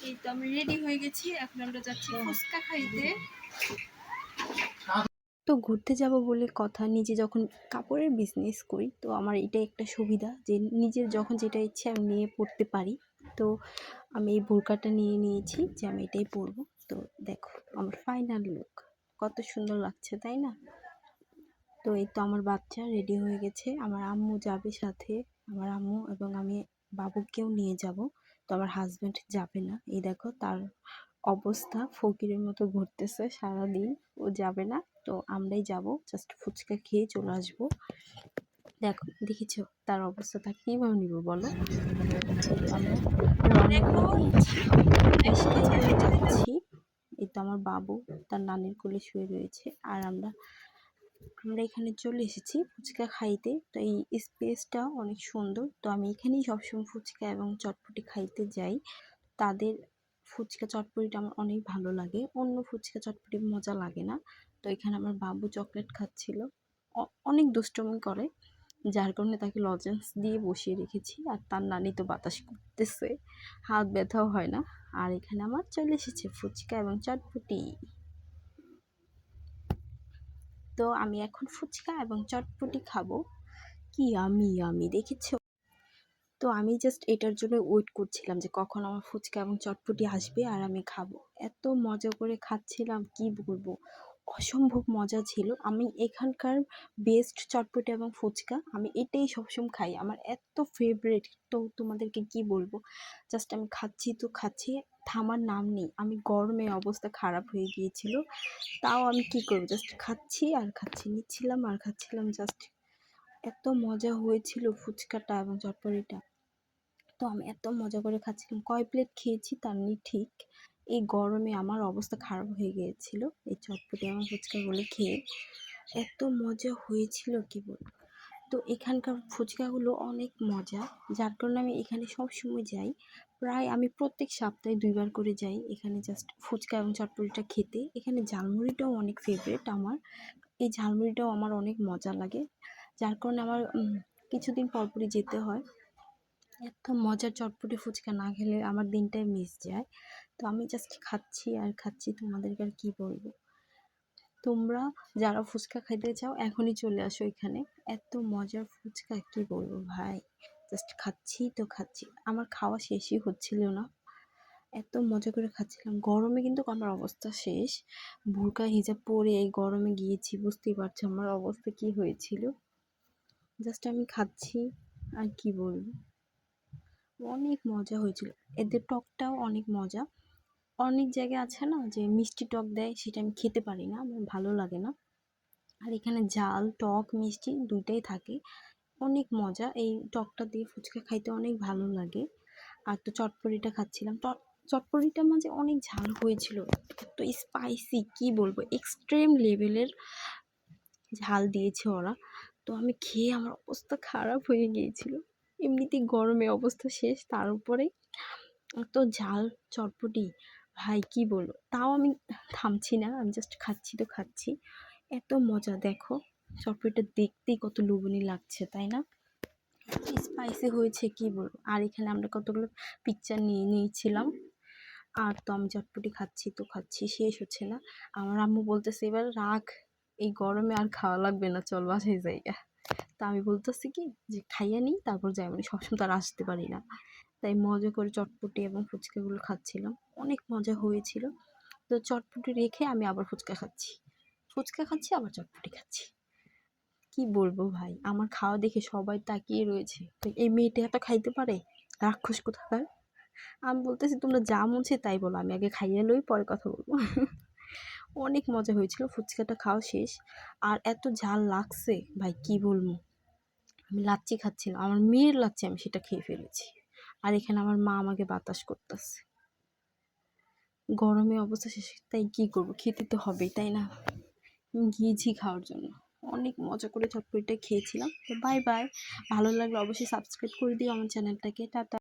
এই তো আমি রেডি হয়ে গেছি, এখন আমরা যাচ্ছি ফুচকা খাইতে। তো ঘুরতে যাব বলে কথা, নিজে যখন কাপড়ের বিজনেস করি তো আমার এটাই একটা সুবিধা যে নিজের যখন যেটা ইচ্ছে আমি নিয়ে পড়তে পারি। তো আমি এই বোরকাটা নিয়ে নিয়েছি যে আমি এটাই পরবো। তো দেখো আমার ফাইনাল লুক কত সুন্দর লাগছে, তাই না? তো এই তো আমার বাচ্চা রেডি হয়ে গেছে, আমার আম্মু যাবে সাথে, আমার আম্মু এবং আমি বাবুকেও নিয়ে যাব। তো আমার হাজব্যান্ড যাবে না, এই দেখো তার অবস্থা ফকিরের মতো ঘুরতেছে সারাদিন, ও যাবে না। তো আমরাই যাব, জাস্ট ফুচকা খেয়ে চলে আসবো। দেখো দেখেছো তার অবস্থা, তাকে কীভাবে নিব বলো? আমরা রওনা দিয়ে দিয়েছি, রিস্কায় করে যাচ্ছি। এই তো আমার বাবু তার নানির কোলে শুয়ে রয়েছে, আর আমরা এখানে চলে এসেছি ফুচকা খাইতে। তো এই স্পেসটা অনেক সুন্দর, তো আমি এখানেই সবসময় ফুচকা এবং চটপটি খাইতে যাই। তাদের ফুচকা চটপটিটা আমার অনেক ভালো লাগে, অন্য ফুচকা চটপটি মজা লাগে না। তো এখানে আমার বাবু চকলেট খাচ্ছিল, অনেক দুষ্টুমি করে, যার কারণে তাকে লজেন্স দিয়ে বসিয়ে রেখেছি। আর তার নানি তো বাতাস করতেছে, হাত ব্যথাও হয় না। আর এখানে আমার চলে এসেছে ফুচকা এবং চটপটি। তো আমি এখন ফুচকা এবং চটপটি খাবো। কি আমি দেখেছো? তো আমি জাস্ট এটার জন্য ওয়েট করছিলাম যে কখন আমার ফুচকা এবং চটপটি আসবে আর আমি খাবো। এত মজা করে খাচ্ছিলাম, কি বলবো, অসম্ভব মজা ছিল। আমি এখানকার বেস্ট চটপটি এবং ফুচকা আমি এটাই সবসময় খাই, আমার এত ফেভারিট। তো তোমাদেরকে কি বলবো, জাস্ট আমি খাচ্ছি তো খাচ্ছি, থামার নাম নেই। আমি গরমে অবস্থা খারাপ হয়ে গিয়েছিল, তাও আমি কি করবো, জাস্ট খাচ্ছি আর খাচ্ছি, নিচ্ছিলাম আর খাচ্ছিলাম। জাস্ট এত মজা হয়েছিল ফুচকাটা এবং চটপটিটা। তো আমি এত মজা করে খাচ্ছিলাম, কয় প্লেট খেয়েছি তার নেই ঠিক। এই গরমে আমার অবস্থা খারাপ হয়ে গিয়েছিল এই চটপটি এবং ফুচকাগুলো খেয়ে। এত মজা হয়েছিল কি বলবো। তো এখানকার ফুচকাগুলো অনেক মজা, যার কারণে আমি এখানে সব সময় যাই। প্রায় আমি প্রত্যেক সপ্তাহে 2বার করে যাই এখানে জাস্ট ফুচকা এবং চটপটিটা খেতে। এখানে ঝালমুড়িটাও অনেক ফেভারিট আমার, এই ঝালমুড়িটাও আমার অনেক মজা লাগে, যার কারণে আমার কিছুদিন পরপরই যেতে হয়। এত মজার চটপটি ফুচকা না খেলে আমার দিনটাই মিস যায়। তো আমি জাস্ট খাচ্ছি আর খাচ্ছি, তোমাদেরকে আর কী বলবো। তোমরা যারা ফুচকা খাইতে চাও এখনই চলে আসো এখানে, এত মজার ফুচকা কী বলবো ভাই। জাস্ট খাচ্ছি তো খাচ্ছি, আমার খাওয়া শেষই হচ্ছিল না, এত মজা করে খাচ্ছিলাম। গরমে কিন্তু আমার অবস্থা শেষ, বোরকা হিজাব পরে এই গরমে গিয়েছি, বুঝতেই পারছো আমার অবস্থা কি হয়েছিল। জাস্ট আমি খাচ্ছি আর কি বলবো, অনেক মজা হয়েছিল। এদের টকটাও অনেক মজা। অনেক জায়গায় আছে না যে মিষ্টি টক দেয়, সেটা আমি খেতে পারি না, আমার ভালো লাগে না। আর এখানে ঝাল টক মিষ্টি দুইটাই থাকে, অনেক মজা। এই টকটা দিয়ে ফুচকা খাইতে অনেক ভালো লাগে। আর তো চটপটিটা খাচ্ছিলাম, চটপটিটা মাঝে অনেক ঝাল হয়েছিল, তো স্পাইসি কি বলবো, এক্সট্রিম লেভেলের ঝাল দিয়েছে ওরা। তো আমি খেয়ে আমার অবস্থা খারাপ হয়ে গিয়েছিল, এমনিতেই গরমে অবস্থা শেষ, তার উপরে এত ঝাল চটপটি, ভাই কি বলবো। তাও আমি থামছি না, আমি জাস্ট খাচ্ছি তো খাচ্ছি, এত মজা। দেখো চটপটিটা দেখতেই কত লোভনীয় লাগছে, তাই না? স্পাইসি হয়েছে কি বলবো। আর এখানে আমরা কতগুলো পিকচার নিয়ে নিয়েছিলাম। আর তো আমি চটপটি খাচ্ছি তো খাচ্ছি, শেষ হচ্ছে না। আমার আম্মু বলতেছে এবার রাখ, এই গরমে আর খাওয়া লাগবে না, চল বাসায় যাইগা। তা আমি বলতেছি কি যে খাইয়া নিই তারপর যাই, মানে সবসময় তার আসতে পারি না। তাই মজা করে চটপটি এবং ফুচকাগুলো খাচ্ছিলাম, অনেক মজা হয়েছিল। তো চটপটি রেখে আমি আবার ফুচকা খাচ্ছি, ফুচকা খাচ্ছি আবার চটপটি খাচ্ছি। কি বলবো ভাই, আমার খাওয়া দেখে সবাই তাকিয়ে রয়েছে, তো এই মেয়েটা এত খাইতে পারে, রাক্ষস কোথাকার। আমি বলতেছি তোমরা যা মন চায় তাই বলো, আমি আগে খাইয়ে লই পরে কথা বলবো। অনেক মজা হয়েছিল, ফুচকাটা খাওয়া শেষ। আর এত ঝাল লাগছে ভাই কি বলবো। আমি লাচ্ছি খাচ্ছিলাম, আমার মেয়ের লাচ্ছি আমি সেটা খেয়ে ফেলেছি। আর এখানে আমার মা আমাকে বাতাস করতেছে, গরমে অবস্থা শেষ, তাই কি করবো, খেতে তো হবেই তাই না। গিয়েছি খাওয়ার জন্য, অনেক মজা করে চটপটিটা খেয়েছিলাম। তো বাই বাই, ভালো লাগলে অবশ্যই সাবস্ক্রাইব করে দিও আমার চ্যানেলটাকে। টাটা।